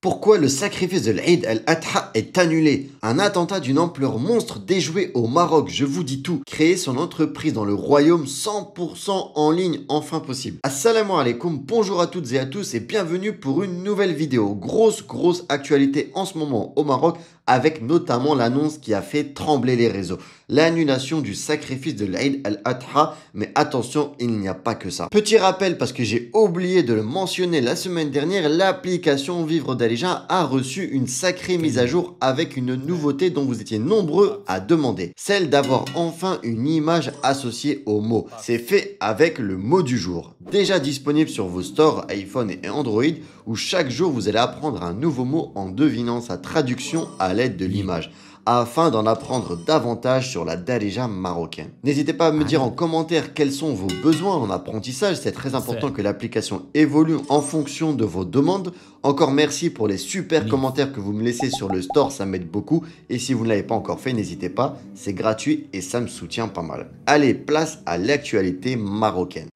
Pourquoi le sacrifice de l'Eid al-Adha est annulé? Un attentat d'une ampleur monstre déjoué au Maroc, je vous dis tout. Créer son entreprise dans le royaume 100% en ligne, enfin possible. Assalamu alaikum, bonjour à toutes et à tous et bienvenue pour une nouvelle vidéo. Grosse actualité en ce moment au Maroc, avec notamment l'annonce qui a fait trembler les réseaux. L'annulation du sacrifice de l'Eid al-Adha, mais attention, il n'y a pas que ça. Petit rappel, parce que j'ai oublié de le mentionner la semaine dernière, l'application Vivre d'Alija a reçu une sacrée mise à jour avec une nouveauté dont vous étiez nombreux à demander. Celle d'avoir enfin une image associée au mot. C'est fait avec le mot du jour. Déjà disponible sur vos stores iPhone et Android, où chaque jour vous allez apprendre un nouveau mot en devinant sa traduction à l'aide de l'image, afin d'en apprendre davantage sur la Darija marocaine. N'hésitez pas à me dire en commentaire quels sont vos besoins en apprentissage, c'est très important que l'application évolue en fonction de vos demandes. Encore merci pour les super commentaires que vous me laissez sur le store, ça m'aide beaucoup. Et si vous ne l'avez pas encore fait, n'hésitez pas, c'est gratuit et ça me soutient pas mal. Allez, place à l'actualité marocaine.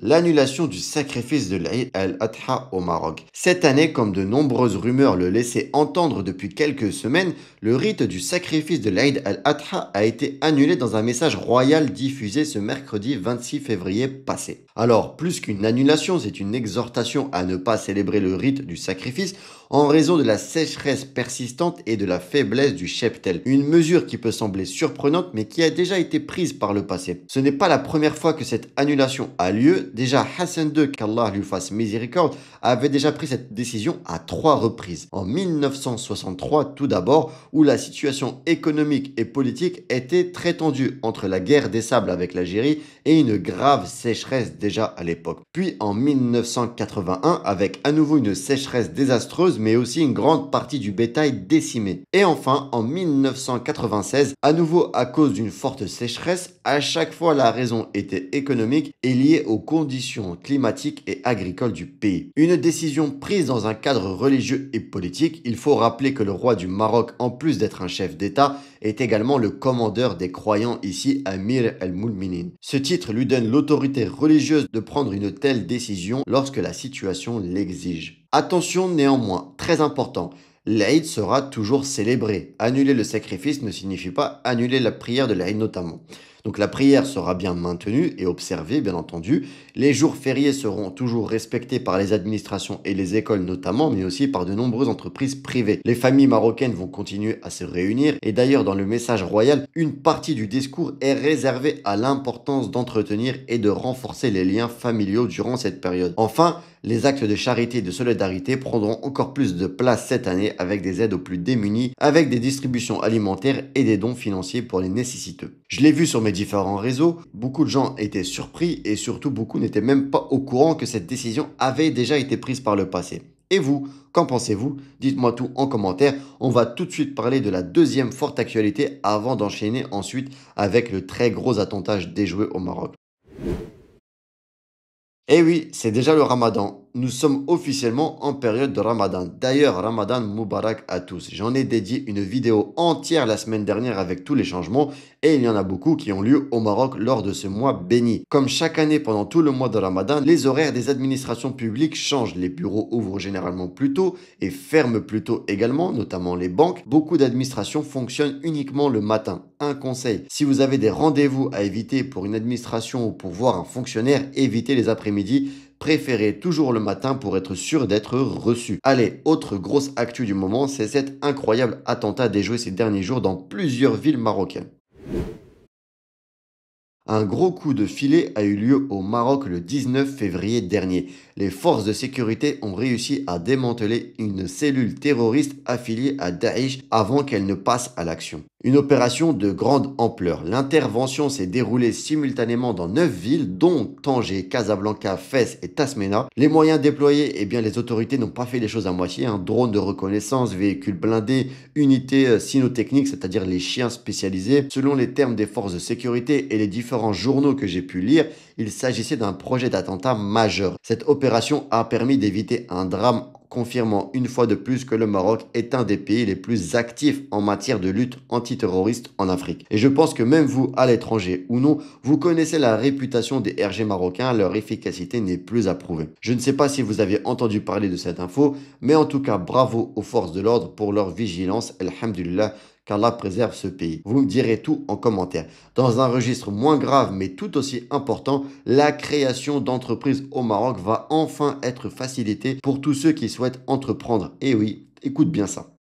L'annulation du sacrifice de l'Eid al-Adha au Maroc. Cette année, comme de nombreuses rumeurs le laissaient entendre depuis quelques semaines, le rite du sacrifice de l'Eid al-Adha a été annulé dans un message royal diffusé ce mercredi 26 février passé. Alors, plus qu'une annulation, c'est une exhortation à ne pas célébrer le rite du sacrifice en raison de la sécheresse persistante et de la faiblesse du cheptel. Une mesure qui peut sembler surprenante mais qui a déjà été prise par le passé. Ce n'est pas la première fois que cette annulation a lieu. Déjà Hassan II, qu'Allah lui fasse miséricorde, avait déjà pris cette décision à 3 reprises. En 1963 tout d'abord, où la situation économique et politique était très tendue entre la guerre des sables avec l'Algérie et une grave sécheresse déjà à l'époque. Puis en 1981 avec à nouveau une sécheresse désastreuse mais aussi une grande partie du bétail décimé. Et enfin, en 1996, à nouveau à cause d'une forte sécheresse, à chaque fois la raison était économique et liée aux conditions climatiques et agricoles du pays. Une décision prise dans un cadre religieux et politique. Il faut rappeler que le roi du Maroc, en plus d'être un chef d'État, est également le commandeur des croyants ici, Amir el-Mouminin. Ce titre lui donne l'autorité religieuse de prendre une telle décision lorsque la situation l'exige. Attention néanmoins, très important, l'Aïd sera toujours célébré. Annuler le sacrifice ne signifie pas annuler la prière de l'Aïd notamment. Donc la prière sera bien maintenue et observée, bien entendu. Les jours fériés seront toujours respectés par les administrations et les écoles notamment, mais aussi par de nombreuses entreprises privées. Les familles marocaines vont continuer à se réunir et d'ailleurs dans le message royal, une partie du discours est réservée à l'importance d'entretenir et de renforcer les liens familiaux durant cette période. Enfin, les actes de charité et de solidarité prendront encore plus de place cette année avec des aides aux plus démunis, avec des distributions alimentaires et des dons financiers pour les nécessiteux. Je l'ai vu sur mes différents réseaux, beaucoup de gens étaient surpris et surtout beaucoup n'étaient même pas au courant que cette décision avait déjà été prise par le passé. Et vous, qu'en pensez-vous? Dites-moi tout en commentaire. On va tout de suite parler de la deuxième forte actualité avant d'enchaîner ensuite avec le très gros attentat déjoué au Maroc. Eh oui, c'est déjà le Ramadan. Nous sommes officiellement en période de Ramadan. D'ailleurs, Ramadan Moubarak à tous. J'en ai dédié une vidéo entière la semaine dernière avec tous les changements et il y en a beaucoup qui ont lieu au Maroc lors de ce mois béni. Comme chaque année pendant tout le mois de Ramadan, les horaires des administrations publiques changent. Les bureaux ouvrent généralement plus tôt et ferment plus tôt également, notamment les banques. Beaucoup d'administrations fonctionnent uniquement le matin. Un conseil, si vous avez des rendez-vous à éviter pour une administration ou pour voir un fonctionnaire, évitez les après-midi. Préférez toujours le matin pour être sûr d'être reçu. Allez, autre grosse actu du moment, c'est cet incroyable attentat déjoué ces derniers jours dans plusieurs villes marocaines. Un gros coup de filet a eu lieu au Maroc le 19 février dernier. Les forces de sécurité ont réussi à démanteler une cellule terroriste affiliée à Daesh avant qu'elle ne passe à l'action. Une opération de grande ampleur. L'intervention s'est déroulée simultanément dans 9 villes, dont Tanger, Casablanca, Fès et Tasmena. Les moyens déployés, eh bien les autorités n'ont pas fait les choses à moitié. Drones de reconnaissance, véhicules blindés, unités cynotechniques, c'est-à-dire les chiens spécialisés. Selon les termes des forces de sécurité et les différents journaux que j'ai pu lire, il s'agissait d'un projet d'attentat majeur. Cette opération a permis d'éviter un drame confirmant une fois de plus que le Maroc est un des pays les plus actifs en matière de lutte antiterroriste en Afrique. Et je pense que même vous, à l'étranger ou non, vous connaissez la réputation des RG marocains, leur efficacité n'est plus à prouver. Je ne sais pas si vous avez entendu parler de cette info, mais en tout cas, bravo aux forces de l'ordre pour leur vigilance, alhamdulillah, qu'Allah préserve ce pays. Vous me direz tout en commentaire. Dans un registre moins grave mais tout aussi important, la création d'entreprises au Maroc va enfin être facilitée pour tous ceux qui souhaitent entreprendre. Et oui, écoute bien ça.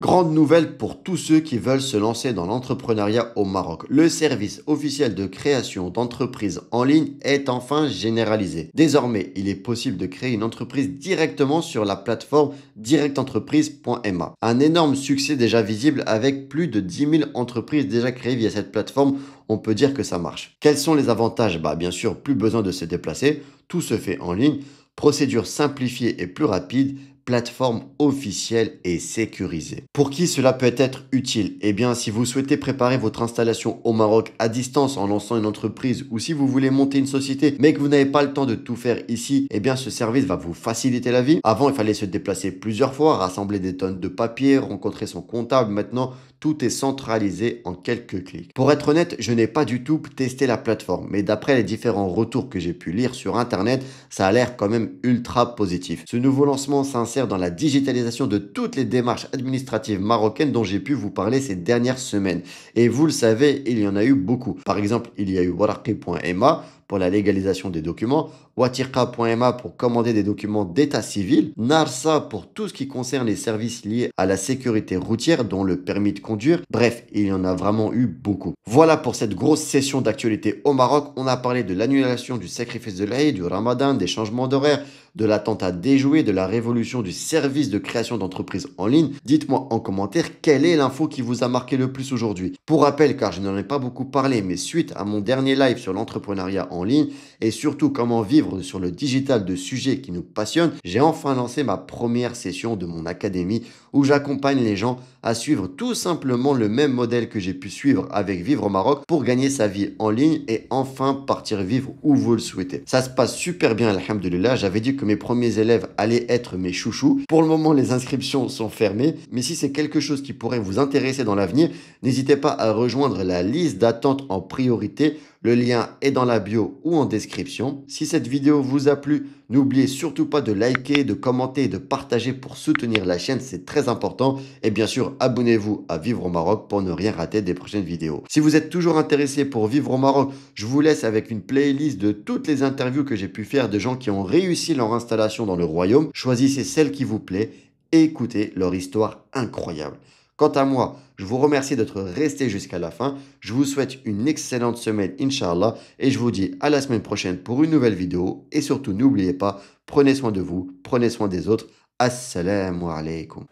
Grande nouvelle pour tous ceux qui veulent se lancer dans l'entrepreneuriat au Maroc. Le service officiel de création d'entreprises en ligne est enfin généralisé. Désormais, il est possible de créer une entreprise directement sur la plateforme directentreprise.ma. Un énorme succès déjà visible avec plus de 10 000 entreprises déjà créées via cette plateforme. On peut dire que ça marche. Quels sont les avantages? Bien sûr, plus besoin de se déplacer. Tout se fait en ligne. Procédure simplifiée et plus rapide, plateforme officielle et sécurisée. Pour qui cela peut être utile? Eh bien, si vous souhaitez préparer votre installation au Maroc à distance en lançant une entreprise ou si vous voulez monter une société mais que vous n'avez pas le temps de tout faire ici, eh bien, ce service va vous faciliter la vie. Avant, il fallait se déplacer plusieurs fois, rassembler des tonnes de papiers, rencontrer son comptable. Maintenant, tout est centralisé en quelques clics. Pour être honnête, je n'ai pas du tout testé la plateforme, mais d'après les différents retours que j'ai pu lire sur Internet, ça a l'air quand même ultra positif. Ce nouveau lancement s'insère dans la digitalisation de toutes les démarches administratives marocaines dont j'ai pu vous parler ces dernières semaines. Et vous le savez, il y en a eu beaucoup. Par exemple, il y a eu waraqi.ma pour la légalisation des documents, Watirqa.ma pour commander des documents d'état civil, Narsa pour tout ce qui concerne les services liés à la sécurité routière, dont le permis de conduire. Bref, il y en a vraiment eu beaucoup. Voilà pour cette grosse session d'actualité au Maroc. On a parlé de l'annulation du sacrifice de l'Aïd, du Ramadan, des changements d'horaire, de l'attentat déjoué, de la révolution du service de création d'entreprises en ligne. Dites-moi en commentaire quelle est l'info qui vous a marqué le plus aujourd'hui. Pour rappel, car je n'en ai pas beaucoup parlé, mais suite à mon dernier live sur l'entrepreneuriat en ligne et surtout comment vivre sur le digital de sujets qui nous passionnent, j'ai enfin lancé ma première session de mon académie où j'accompagne les gens à suivre tout simplement le même modèle que j'ai pu suivre avec Vivre au Maroc pour gagner sa vie en ligne et enfin partir vivre où vous le souhaitez. Ça se passe super bien, alhamdulillah. J'avais dit que mes premiers élèves allaient être mes chouchous. Pour le moment, les inscriptions sont fermées, mais si c'est quelque chose qui pourrait vous intéresser dans l'avenir, n'hésitez pas à rejoindre la liste d'attente en priorité. Le lien est dans la bio ou en description. Si cette vidéo vous a plu, n'oubliez surtout pas de liker, de commenter et de partager pour soutenir la chaîne, c'est très important. Et bien sûr, abonnez-vous à Vivre au Maroc pour ne rien rater des prochaines vidéos. Si vous êtes toujours intéressé pour vivre au Maroc, je vous laisse avec une playlist de toutes les interviews que j'ai pu faire de gens qui ont réussi leur installation dans le royaume. Choisissez celle qui vous plaît et écoutez leur histoire incroyable. Quant à moi, je vous remercie d'être resté jusqu'à la fin. Je vous souhaite une excellente semaine, Inch'Allah, et je vous dis à la semaine prochaine pour une nouvelle vidéo. Et surtout, n'oubliez pas, prenez soin de vous, prenez soin des autres. Assalamu alaikum.